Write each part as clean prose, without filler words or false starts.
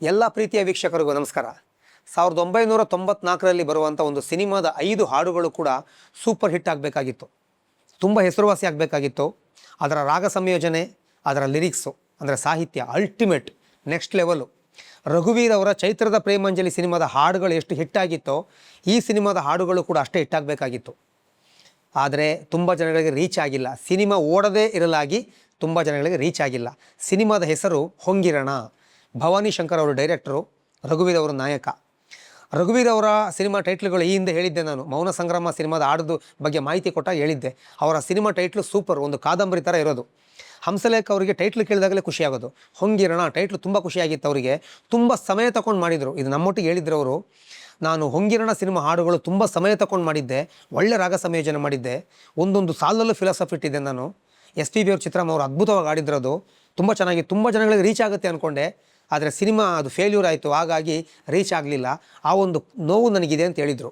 ಎಲ್ಲ ಪ್ರೀತಿಯ ವೀಕ್ಷಕರಿಗೂ ನಮಸ್ಕಾರ. 1994ರಲ್ಲಿ ಬರುವಂಥ ಒಂದು ಸಿನಿಮಾದ 5 ಹಾಡುಗಳು ಕೂಡ ಸೂಪರ್ ಹಿಟ್ ಆಗಬೇಕಾಗಿತ್ತು, ತುಂಬ ಹೆಸರುವಾಸಿ ಆಗಬೇಕಾಗಿತ್ತು. ಅದರ ರಾಗ ಸಂಯೋಜನೆ, ಅದರ ಲಿರಿಕ್ಸು ಅಂದರೆ ಸಾಹಿತ್ಯ ಅಲ್ಟಿಮೇಟ್ ನೆಕ್ಸ್ಟ್ ಲೆವೆಲು. ರಘುವೀರ್ ಅವರ ಚೈತ್ರದ ಪ್ರೇಮಾಂಜಲಿ ಸಿನಿಮಾದ ಹಾಡುಗಳು ಎಷ್ಟು ಹಿಟ್ಟಾಗಿತ್ತೋ ಈ ಸಿನಿಮಾದ ಹಾಡುಗಳು ಕೂಡ ಅಷ್ಟೇ ಹಿಟ್ಟಾಗಬೇಕಾಗಿತ್ತು. ಆದರೆ ತುಂಬ ಜನಗಳಿಗೆ ರೀಚ್ ಆಗಿಲ್ಲ. ಸಿನಿಮಾ ಓಡದೇ ಇರಲಾಗಿ ತುಂಬ ಜನಗಳಿಗೆ ರೀಚ್ ಆಗಿಲ್ಲ. ಸಿನಿಮಾದ ಹೆಸರು ಹೊಂಗಿರಣ. ಭವಾನಿ ಶಂಕರ್ ಅವರು ಡೈರೆಕ್ಟರು, ರಘುವೀರ್ ಅವರು ನಾಯಕ. ರಘುವೀರ್ ಅವರ ಸಿನಿಮಾ ಟೈಟ್ಲ್ಗಳು ಈ ಹಿಂದೆ ಹೇಳಿದ್ದೆ ನಾನು. ಮೌನ ಸಂಗ್ರಾಮ ಸಿನಿಮಾದ ಹಾಡೋದು ಬಗ್ಗೆ ಮಾಹಿತಿ ಕೊಟ್ಟಾಗ ಹೇಳಿದ್ದೆ. ಅವರ ಸಿನಿಮಾ ಟೈಟ್ಲು ಸೂಪರ್, ಒಂದು ಕಾದಂಬರಿ ಥರ ಇರೋದು. ಹಂಸಲೇಖ ಅವರಿಗೆ ಟೈಟ್ಲ್ ಕೇಳಿದಾಗಲೇ ಖುಷಿಯಾಗೋದು. ಹೊಂಗಿರಣ ಟೈಟ್ಲು ತುಂಬ ಖುಷಿಯಾಗಿತ್ತು ಅವರಿಗೆ. ತುಂಬ ಸಮಯ ತಗೊಂಡು ಮಾಡಿದರು. ಇದು ನಮ್ಮೊಟ್ಟಿಗೆ ಹೇಳಿದ್ರು ಅವರು. ನಾನು ಹೊಂಗಿರಣ ಸಿನಿಮಾ ಹಾಡುಗಳು ತುಂಬ ಸಮಯ ತಗೊಂಡು ಮಾಡಿದ್ದೆ, ಒಳ್ಳೆ ರಾಗ ಸಂಯೋಜನೆ ಮಾಡಿದ್ದೆ, ಒಂದೊಂದು ಸಾಲಲ್ಲೂ ಫಿಲಾಸಫಿ ಇಟ್ಟಿದ್ದೆ ನಾನು. SPB ಅವ್ರ ಚಿತ್ರಮ್ಮ ಅವರು ಅದ್ಭುತವಾಗಿ ಆಡಿದ್ರದು, ತುಂಬ ಚೆನ್ನಾಗಿ ತುಂಬ ಜನಗಳಿಗೆ ರೀಚ್ ಆಗುತ್ತೆ ಅಂದ್ಕೊಂಡೆ. ಆದರೆ ಸಿನಿಮಾ ಅದು ಫೇಲ್ಯೂರ್ ಆಯಿತು, ಹಾಗಾಗಿ ರೀಚ್ ಆಗಲಿಲ್ಲ. ಆ ಒಂದು ನೋವು ನನಗಿದೆ ಅಂತ ಹೇಳಿದರು.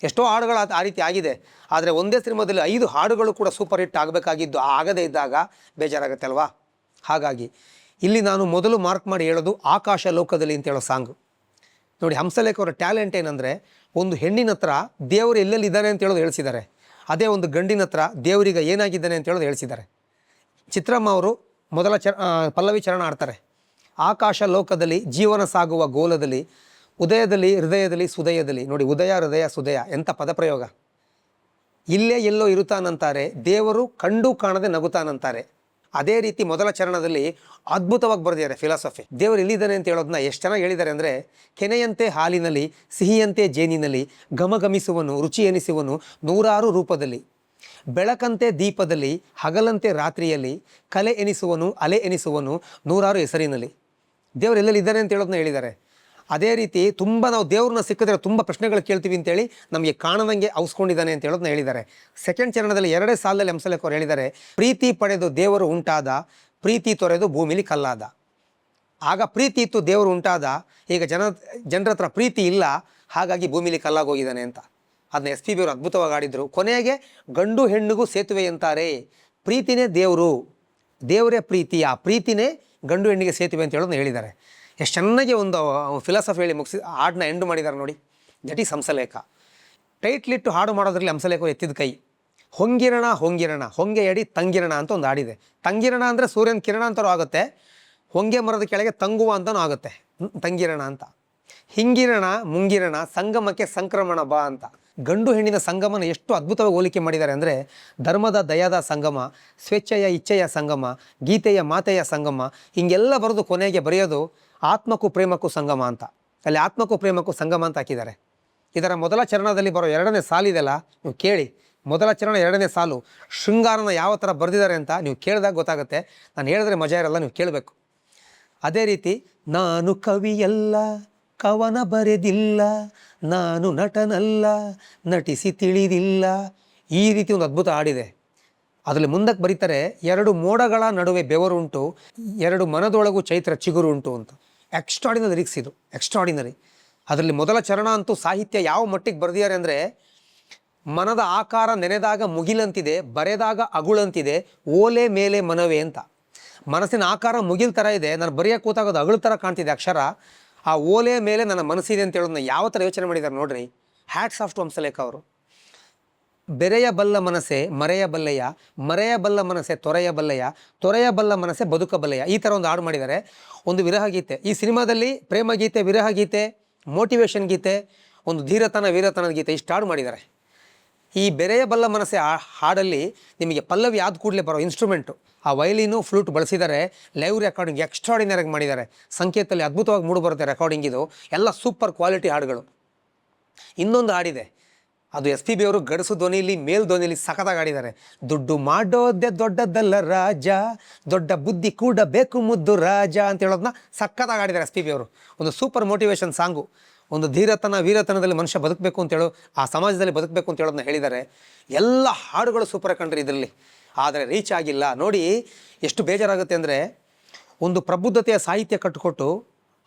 ಎಷ್ಟೋ ಹಾಡುಗಳು ಆ ರೀತಿ ಆಗಿದೆ. ಆದರೆ ಒಂದೇ ಸಿನಿಮಾದಲ್ಲಿ 5 ಹಾಡುಗಳು ಕೂಡ ಸೂಪರ್ ಹಿಟ್ ಆಗಬೇಕಾಗಿದ್ದು ಆಗದೇ ಇದ್ದಾಗ ಬೇಜಾರಾಗುತ್ತೆ ಅಲ್ವಾ? ಹಾಗಾಗಿ ಇಲ್ಲಿ ನಾನು ಮೊದಲು ಮಾರ್ಕ್ ಮಾಡಿ ಹೇಳೋದು ಆಕಾಶ ಲೋಕದಲ್ಲಿ ಅಂತ ಹೇಳೋ ಸಾಂಗು ನೋಡಿ. ಹಂಸಲೇಖ ಅವರ ಟ್ಯಾಲೆಂಟ್ ಏನಂದರೆ, ಒಂದು ಹೆಣ್ಣಿನ ಹತ್ರ ದೇವರು ಎಲ್ಲೆಲ್ಲಿದ್ದಾನೆ ಅಂತ ಹೇಳೋದು ಹೇಳಿಸಿದ್ದಾರೆ. ಅದೇ ಒಂದು ಗಂಡಿನ ಹತ್ರ ದೇವರಿಗೆ ಏನಾಗಿದ್ದಾನೆ ಅಂತ ಹೇಳೋದು ಹೇಳಿಸಿದ್ದಾರೆ. ಚಿತ್ರಮ್ಮ ಅವರು ಮೊದಲ ಪಲ್ಲವಿ ಚರಣ ಆಡ್ತಾರೆ. ಆಕಾಶ ಲೋಕದಲ್ಲಿ ಜೀವನ ಸಾಗುವ ಗೋಲದಲ್ಲಿ, ಉದಯದಲ್ಲಿ ಹೃದಯದಲ್ಲಿ ಸುದಯದಲ್ಲಿ. ನೋಡಿ, ಉದಯ ಹೃದಯ ಸುದಯ ಎಂಥ ಪದಪ್ರಯೋಗ. ಇಲ್ಲೇ ಎಲ್ಲೋ ಇರುತ್ತಾನಂತಾರೆ, ದೇವರು ಕಂಡು ಕಾಣದೆ ನಗುತ್ತಾನಂತಾರೆ. ಅದೇ ರೀತಿ ಮೊದಲ ಚರಣದಲ್ಲಿ ಅದ್ಭುತವಾಗಿ ಬರೆದಿದ್ದಾರೆ ಫಿಲಾಸಫಿ. ದೇವರು ಎಲ್ಲಿದ್ದಾನೆ ಅಂತ ಹೇಳೋದನ್ನ ಎಷ್ಟು ಚೆನ್ನಾಗಿ ಹೇಳಿದ್ದಾರೆ ಅಂದರೆ, ಕೆನೆಯಂತೆ ಹಾಲಿನಲ್ಲಿ, ಸಿಹಿಯಂತೆ ಜೇನಿನಲ್ಲಿ, ಘಮಘಮಿಸುವನು, ರುಚಿ ಎನಿಸುವನು ನೂರಾರು ರೂಪದಲ್ಲಿ, ಬೆಳಕಂತೆ ದೀಪದಲ್ಲಿ, ಹಗಲಂತೆ ರಾತ್ರಿಯಲ್ಲಿ, ಕಲೆ ಎನಿಸುವನು, ಅಲೆ ಎನಿಸುವನು ನೂರಾರು ಹೆಸರಿನಲ್ಲಿ. ದೇವರು ಎಲ್ಲೆಲ್ಲಿದ್ದಾನೆ ಅಂತ ಹೇಳೋದನ್ನ ಹೇಳಿದ್ದಾರೆ. ಅದೇ ರೀತಿ ತುಂಬ ನಾವು ದೇವ್ರನ್ನ ಸಿಕ್ಕಿದ್ರೆ ತುಂಬ ಪ್ರಶ್ನೆಗಳು ಕೇಳ್ತೀವಿ ಅಂತೇಳಿ ನಮಗೆ ಕಾಣದಂಗೆ ಔಸ್ಕೊಂಡಿದ್ದಾನೆ ಅಂತ ಹೇಳೋದನ್ನ ಹೇಳಿದ್ದಾರೆ. ಸೆಕೆಂಡ್ ಚರಣದಲ್ಲಿ 2 ಸಾಲದಲ್ಲಿ ಹಂಸಲೇಖ ಅವರು ಹೇಳಿದ್ದಾರೆ, ಪ್ರೀತಿ ಪಡೆದು ದೇವರು ಉಂಟಾದ, ಪ್ರೀತಿ ತೊರೆದು ಭೂಮಿಲಿ ಕಲ್ಲಾದ. ಆಗ ಪ್ರೀತಿ ಇತ್ತು, ದೇವರು ಉಂಟಾದ. ಈಗ ಜನರ ಹತ್ರ ಪ್ರೀತಿ ಇಲ್ಲ, ಹಾಗಾಗಿ ಭೂಮಿಲಿ ಕಲ್ಲಾಗೋಗಿದ್ದಾನೆ ಅಂತ. ಅದನ್ನ SPB ಅವರು ಅದ್ಭುತವಾಗಿ ಆಡಿದರು. ಕೊನೆಗೆ ಗಂಡು ಹೆಣ್ಣಿಗೂ ಸೇತುವೆ ಅಂತಾರೆ. ಪ್ರೀತಿನೇ ದೇವರು, ದೇವರೇ ಪ್ರೀತಿ, ಆ ಪ್ರೀತಿನೇ ಗಂಡು ಹೆಣ್ಣಿಗೆ ಸೇತುವೆ ಅಂತ ಹೇಳೋದನ್ನ ಹೇಳಿದ್ದಾರೆ. ಎಷ್ಟು ಚೆನ್ನಾಗಿ ಒಂದು ಫಿಲಾಸಫಿ ಹೇಳಿ ಮುಗಿಸಿ ಹಾಡನ್ನ ಎಂಡ್ ಮಾಡಿದ್ದಾರೆ ನೋಡಿ. That is Hamsalekha. ಟೈಟ್ಲಿಟ್ಟು ಹಾಡು ಮಾಡೋದ್ರಲ್ಲಿ ಹಂಸಲೇಖ ಎತ್ತಿದ ಕೈ. ಹೊಂಗಿರಣ ಹೊಂಗಿರಣ, ಹೊಂಗೆ ಎಡಿ ತಂಗಿರಣ ಅಂತ ಒಂದು ಹಾಡಿದೆ. ತಂಗಿರಣ ಅಂದರೆ ಸೂರ್ಯನ ಕಿರಣ ಅಂತಲೂ ಆಗುತ್ತೆ, ಹೊಂಗೆ ಮರದ ಕೆಳಗೆ ತಂಗುವ ಅಂತಲೂ ಆಗುತ್ತೆ, ತಂಗಿರಣ ಅಂತ. ಹಿಂಗಿರಣ ಮುಂಗಿರಣ, ಸಂಗಮಕ್ಕೆ ಸಂಕ್ರಮಣ ಬಾ ಅಂತ. ಗಂಡು ಹೆಣ್ಣಿನ ಸಂಗಮನ ಎಷ್ಟು ಅದ್ಭುತವಾಗಿ ಹೋಲಿಕೆ ಮಾಡಿದ್ದಾರೆ ಅಂದರೆ, ಧರ್ಮದ ದಯದ ಸಂಗಮ, ಸ್ವೇಚ್ಛೆಯ ಇಚ್ಛೆಯ ಸಂಗಮ, ಗೀತೆಯ ಮಾತೆಯ ಸಂಗಮ, ಹಿಂಗೆಲ್ಲ ಬರೆದು ಕೊನೆಗೆ ಬರೆಯೋದು ಆತ್ಮಕ್ಕೂ ಪ್ರೇಮಕ್ಕೂ ಸಂಗಮ ಅಂತ. ಅಲ್ಲಿ ಆತ್ಮಕ್ಕೂ ಪ್ರೇಮಕ್ಕೂ ಸಂಗಮ ಅಂತ ಹಾಕಿದ್ದಾರೆ. ಇದರ ಮೊದಲ ಚರಣದಲ್ಲಿ ಬರೋ 2ನೇ ಸಾಲಿದೆಲ್ಲ ನೀವು ಕೇಳಿ. ಮೊದಲ ಚರಣ 2ನೇ ಸಾಲು ಶೃಂಗಾರನ ಯಾವ ಥರ ಬರೆದಿದ್ದಾರೆ ಅಂತ ನೀವು ಕೇಳಿದಾಗ ಗೊತ್ತಾಗುತ್ತೆ. ನಾನು ಹೇಳಿದ್ರೆ ಮಜಾ ಇರಲ್ಲ, ನೀವು ಕೇಳಬೇಕು. ಅದೇ ರೀತಿ, ನಾನು ಕವಿಯಲ್ಲ, ಕವನ ಬರೆದಿಲ್ಲ, ನಾನು ನಟನಲ್ಲ, ನಟಿಸಿ ತಿಳಿದಿಲ್ಲ, ಈ ರೀತಿ ಒಂದು ಅದ್ಭುತ ಹಾಡಿದೆ. ಅದರಲ್ಲಿ ಮುಂದಕ್ಕೆ ಬರೀತಾರೆ, 2 ಮೋಡಗಳ ನಡುವೆ ಬೆವರುಂಟು, 2 ಮನದೊಳಗೂ ಚೈತ್ರ ಚಿಗುರು ಉಂಟು ಅಂತ. ಎಕ್ಸ್ಟ್ರಾಡಿನರಿ ಲಿರಿಕ್ಸ್ ಇದು, ಎಕ್ಸ್ಟ್ರಾಡಿನರಿ. ಅದರಲ್ಲಿ ಮೊದಲ ಚರಣ ಅಂತೂ ಸಾಹಿತ್ಯ ಯಾವ ಮಟ್ಟಿಗೆ ಬರೆದಿದ್ದಾರೆ ಅಂದರೆ, ಮನದ ಆಕಾರ ನೆನೆದಾಗ ಮುಗಿಲಂತಿದೆ, ಬರೆದಾಗ ಅಗುಳಂತಿದೆ, ಓಲೆ ಮೇಲೆ ಮನವೇ ಅಂತ. ಮನಸ್ಸಿನ ಆಕಾರ ಮುಗಿಲ್ ಥರ ಇದೆ, ನಾನು ಬರೆಯೋಕೆ ಕೂತಾಗೋದು ಅಗಳು ಥರ ಕಾಣ್ತಿದೆ ಅಕ್ಷರ. ಆ ಓಲೆ ಮೇಲೆ ನನ್ನ ಮನಸ್ಸಿದೆ ಅಂತ ಹೇಳೋದನ್ನ ಯಾವ ಥರ ಯೋಚನೆ ಮಾಡಿದ್ದಾರೆ ನೋಡ್ರಿ. ಹ್ಯಾಟ್ಸ್ ಆಫ್ ಟು ಹಂಸಲೇಖ ಅವರು. ಬೆರೆಯಬಲ್ಲ ಮನಸ್ಸೆ ಮರೆಯಬಲ್ಲೆಯ, ಮರೆಯಬಲ್ಲ ಮನಸ್ಸೆ ತೊರೆಯಬಲ್ಲೆಯ, ತೊರೆಯಬಲ್ಲ ಮನಸ್ಸೆ ಬದುಕಬಲ್ಲೆಯ. ಈ ಥರ ಒಂದು ಹಾಡು ಮಾಡಿದ್ದಾರೆ. ಒಂದು ವಿರಹ ಗೀತೆ ಈ ಸಿನಿಮಾದಲ್ಲಿ, ಪ್ರೇಮ ಗೀತೆ, ವಿರಹ ಗೀತೆ, ಮೋಟಿವೇಶನ್ ಗೀತೆ, ಒಂದು ಧೀರತನ ವೀರತನದ ಗೀತೆ, ಇಷ್ಟು ಹಾಡು ಮಾಡಿದ್ದಾರೆ. ಈ ಬೆರೆಯಬಲ್ಲ ಮನಸ್ಸೆ ಹಾಡಲ್ಲಿ ನಿಮಗೆ ಪಲ್ಲವಿ ಆದ ಕೂಡಲೇ ಬರೋ ಇನ್ಸ್ಟ್ರೂಮೆಂಟು, ಆ ವಯಲಿನು ಫ್ಲೂಟ್ ಬಳಸಿದ್ದಾರೆ. ಲೈವ್ ರೆಕಾರ್ಡಿಂಗ್ ಎಕ್ಸ್ಟ್ರಾಡಿನರಿಯಾಗಿ ಮಾಡಿದ್ದಾರೆ. ಸಂಕೇತದಲ್ಲಿ ಅದ್ಭುತವಾಗಿ ಮೂಡಿ ಬರುತ್ತೆ ರೆಕಾರ್ಡಿಂಗ್. ಇದು ಎಲ್ಲ ಸೂಪರ್ ಕ್ವಾಲಿಟಿ ಹಾಡುಗಳು. ಇನ್ನೊಂದು ಹಾಡಿದೆ, ಅದು SPB ಅವರು ಗಡಸು ಧ್ವನಿಯಲ್ಲಿ, ಮೇಲ್ ಧ್ವನಿಯಲ್ಲಿ ಸಖತ್ತಾಗಿ ಆಡಿದ್ದಾರೆ. ದುಡ್ಡು ಮಾಡೋದೇ ದೊಡ್ಡದಲ್ಲ ರಾಜ, ದೊಡ್ಡ ಬುದ್ಧಿ ಕೂಡ ಬೇಕು ಮುದ್ದು ರಾಜ ಅಂತ ಹೇಳೋದನ್ನ ಸಖತ್ತಾಗಿ ಆಡಿದ್ದಾರೆ SPB ಅವರು. ಒಂದು ಸೂಪರ್ ಮೋಟಿವೇಶನ್ ಸಾಂಗು. ಒಂದು ಧೀರತನ ವೀರತನದಲ್ಲಿ ಮನುಷ್ಯ ಬದುಕಬೇಕು ಅಂತೇಳೋ, ಆ ಸಮಾಜದಲ್ಲಿ ಬದುಕಬೇಕು ಅಂತ ಹೇಳೋದನ್ನ ಹೇಳಿದ್ದಾರೆ. ಎಲ್ಲ ಹಾಡುಗಳು ಸೂಪರ್ ಕಂಡ್ರಿ ಇದರಲ್ಲಿ. ಆದರೆ ರೀಚ್ ಆಗಿಲ್ಲ ನೋಡಿ. ಎಷ್ಟು ಬೇಜಾರಾಗುತ್ತೆ ಅಂದರೆ, ಒಂದು ಪ್ರಬುದ್ಧತೆಯ ಸಾಹಿತ್ಯ ಕಟ್ಟಿಕೊಟ್ಟು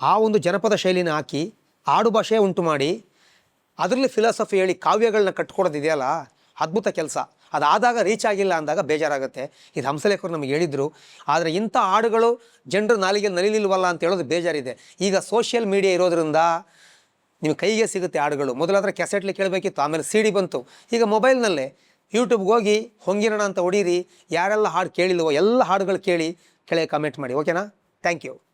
ಆ ಒಂದು ಜನಪದ ಶೈಲಿನ ಹಾಕಿ ಆಡು ಭಾಷೆ ಉಂಟು ಮಾಡಿ ಅದರಲ್ಲಿ ಫಿಲಾಸಫಿ ಹೇಳಿ ಕಾವ್ಯಗಳನ್ನ ಕಟ್ಕೊಡೋದಿದೆಯಲ್ಲ, ಅದ್ಭುತ ಕೆಲಸ. ಅದಾದಾಗ ರೀಚ್ ಆಗಿಲ್ಲ ಅಂದಾಗ ಬೇಜಾರಾಗುತ್ತೆ. ಇದು ಹಂಸಲೇಖರು ನಮಗೆ ಹೇಳಿದರು. ಆದರೆ ಇಂಥ ಹಾಡುಗಳು ಜನರು ನಾಲಿಗೆ ನಲಿಲಿಲ್ವಲ್ಲ ಅಂತ ಹೇಳೋದು ಬೇಜಾರಿದೆ. ಈಗ ಸೋಷಿಯಲ್ ಮೀಡಿಯಾ ಇರೋದ್ರಿಂದ ನೀವು ಕೈಗೆ ಸಿಗುತ್ತೆ ಹಾಡುಗಳು. ಮೊದಲಾದರೆ ಕ್ಯಾಸೆಟ್ಲಿ ಕೇಳಬೇಕಿತ್ತು, ಆಮೇಲೆ CD ಬಂತು. ಈಗ ಮೊಬೈಲ್ನಲ್ಲೇ ಯೂಟ್ಯೂಬ್ಗೆ ಹೋಗಿ ಹೊಂಗಿರೋಣ ಅಂತ ಹೊಡೀರಿ, ಯಾರೆಲ್ಲ ಹಾಡು ಕೇಳಿಲ್ವೋ ಎಲ್ಲ ಹಾಡುಗಳು ಕೇಳಿ ಕೆಳಗೆ ಕಮೆಂಟ್ ಮಾಡಿ. ಓಕೆನಾ? Thank you.